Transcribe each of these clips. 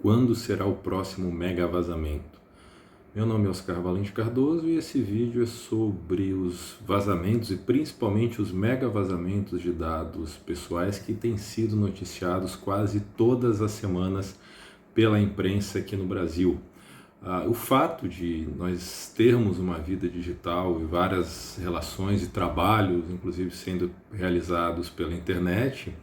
Quando será o próximo mega vazamento? Meu nome é Oscar Valente Cardoso e esse vídeo é sobre os vazamentos e principalmente os mega vazamentos de dados pessoais que têm sido noticiados quase todas as semanas pela imprensa aqui no Brasil. O fato de nós termos uma vida digital e várias relações e trabalhos, inclusive sendo realizados pela internet,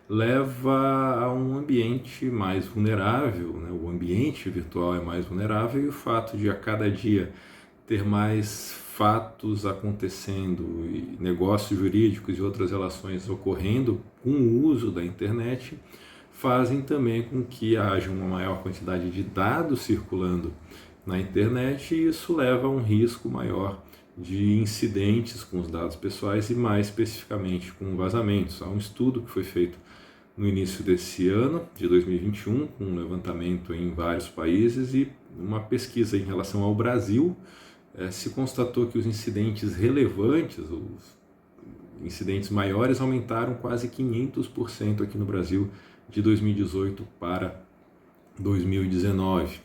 leva a um ambiente mais vulnerável, né? O ambiente virtual é mais vulnerável e o fato de a cada dia ter mais fatos acontecendo e negócios jurídicos e outras relações ocorrendo com o uso da internet fazem também com que haja uma maior quantidade de dados circulando na internet e isso leva a um risco maior de incidentes com os dados pessoais e mais especificamente com vazamentos. Há um estudo que foi feito no início desse ano, de 2021, com um levantamento em vários países e uma pesquisa em relação ao Brasil, se constatou que os incidentes relevantes, os incidentes maiores, aumentaram quase 500% aqui no Brasil de 2018 para 2019.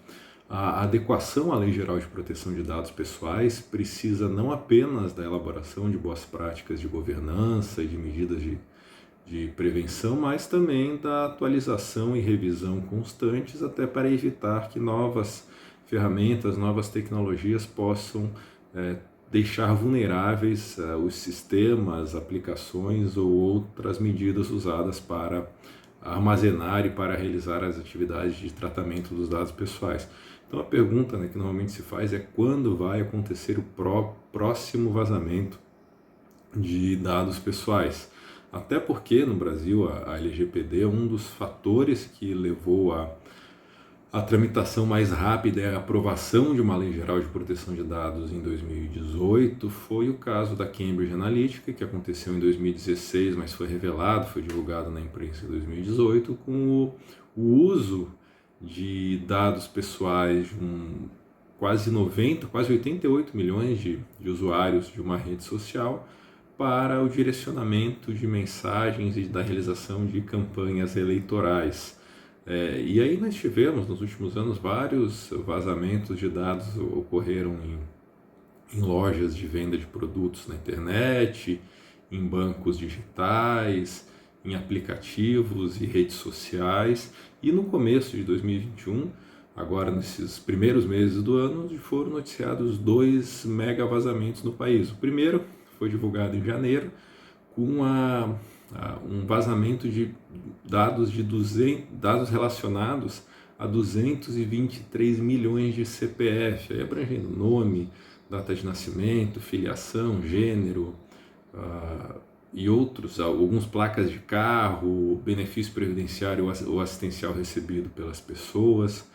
A adequação à Lei Geral de Proteção de Dados Pessoais precisa não apenas da elaboração de boas práticas de governança e de medidas de prevenção, mas também da atualização e revisão constantes, até para evitar que novas ferramentas, novas tecnologias possam deixar vulneráveis os sistemas, aplicações ou outras medidas usadas para armazenar e para realizar as atividades de tratamento dos dados pessoais. Então a pergunta, que normalmente se faz é quando vai acontecer o próximo vazamento de dados pessoais. Até porque no Brasil a LGPD é um dos fatores que levou a tramitação mais rápida e a aprovação de uma Lei Geral de Proteção de Dados em 2018 foi o caso da Cambridge Analytica, que aconteceu em 2016, mas foi revelado, foi divulgado na imprensa em 2018, com o uso de dados pessoais de quase 88 milhões de usuários de uma rede social para o direcionamento de mensagens e da realização de campanhas eleitorais. E aí nós tivemos nos últimos anos vários vazamentos de dados ocorreram em lojas de venda de produtos na internet, em bancos digitais, em aplicativos e redes sociais. E no começo de 2021, agora nesses primeiros meses do ano, foram noticiados 2 mega vazamentos no país. O primeiro foi divulgado em janeiro com um vazamento de dados dados relacionados a 223 milhões de CPF, aí abrangendo nome, data de nascimento, filiação, gênero e outros, algumas placas de carro, benefício previdenciário ou assistencial recebido pelas pessoas,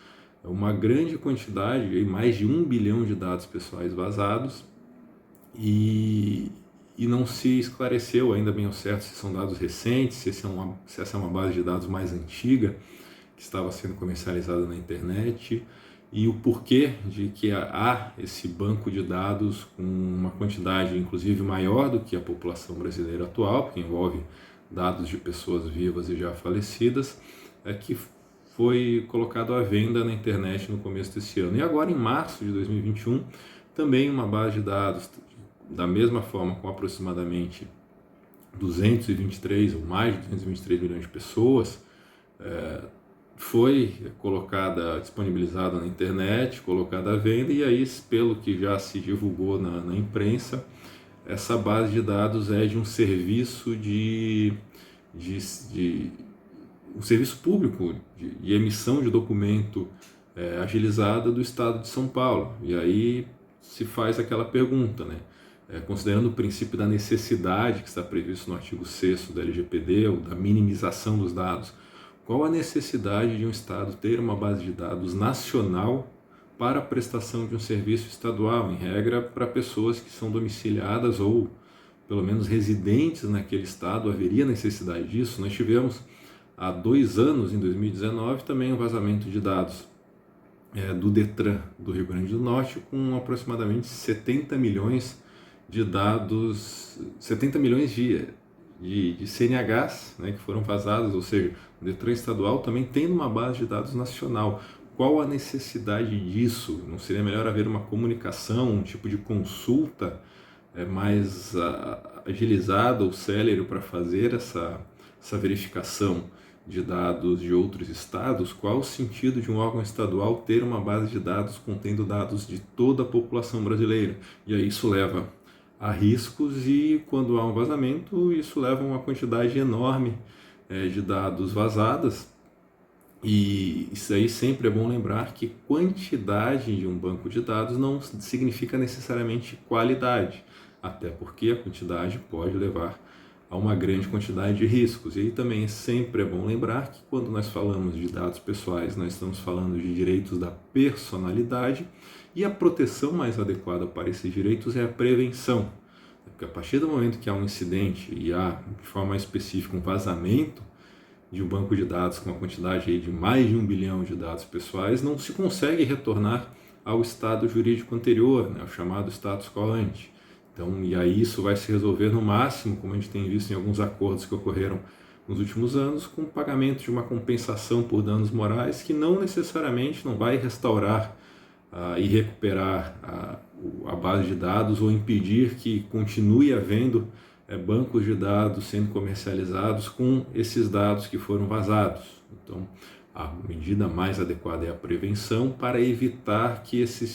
uma grande quantidade, mais de 1 bilhão de dados pessoais vazados. E não se esclareceu ainda bem ao certo se são dados recentes, se essa é uma base de dados mais antiga que estava sendo comercializada na internet e o porquê de que há esse banco de dados com uma quantidade inclusive maior do que a população brasileira atual, porque envolve dados de pessoas vivas e já falecidas, que foi colocado à venda na internet no começo desse ano. E agora em março de 2021, também uma base de dados da mesma forma, com aproximadamente 223 ou mais de 223 milhões de pessoas, foi disponibilizada na internet, colocada à venda, e aí, pelo que já se divulgou na imprensa, essa base de dados é de um serviço um serviço público de emissão de documento agilizada do Estado de São Paulo. E aí se faz aquela pergunta, considerando o princípio da necessidade que está previsto no artigo 6º da LGPD, ou da minimização dos dados, qual a necessidade de um Estado ter uma base de dados nacional para a prestação de um serviço estadual, em regra para pessoas que são domiciliadas ou pelo menos residentes naquele Estado? Haveria necessidade disso? Nós tivemos há 2 anos, em 2019, também um vazamento de dados do Detran do Rio Grande do Norte, com aproximadamente 70 milhões de dados, 70 milhões de CNHs, né, que foram vazados, ou seja, o Detran estadual também tem uma base de dados nacional. Qual a necessidade disso? Não seria melhor haver uma comunicação, um tipo de consulta mais agilizada ou célere para fazer essa verificação de dados de outros estados? Qual o sentido de um órgão estadual ter uma base de dados contendo dados de toda a população brasileira? E aí isso leva a riscos e, quando há um vazamento, isso leva a uma quantidade enorme de dados vazadas. E isso aí sempre é bom lembrar que quantidade de um banco de dados não significa necessariamente qualidade, até porque a quantidade pode levar a uma grande quantidade de riscos. E aí também sempre é bom lembrar que, quando nós falamos de dados pessoais, nós estamos falando de direitos da personalidade, e a proteção mais adequada para esses direitos é a prevenção. Porque a partir do momento que há um incidente e há, de forma mais específica, um vazamento de um banco de dados com uma quantidade aí de mais de 1 bilhão de dados pessoais, não se consegue retornar ao estado jurídico anterior, né, o chamado status quo ante. Então, e aí isso vai se resolver no máximo, como a gente tem visto em alguns acordos que ocorreram nos últimos anos, com o pagamento de uma compensação por danos morais, que não necessariamente não vai restaurar e recuperar a base de dados ou impedir que continue havendo bancos de dados sendo comercializados com esses dados que foram vazados. Então, a medida mais adequada é a prevenção para evitar que esse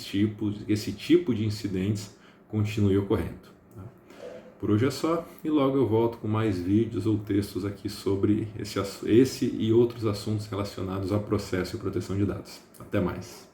tipo de incidentes continue ocorrendo. Por hoje é só, e logo eu volto com mais vídeos ou textos aqui sobre esse e outros assuntos relacionados a processo e proteção de dados. Até mais!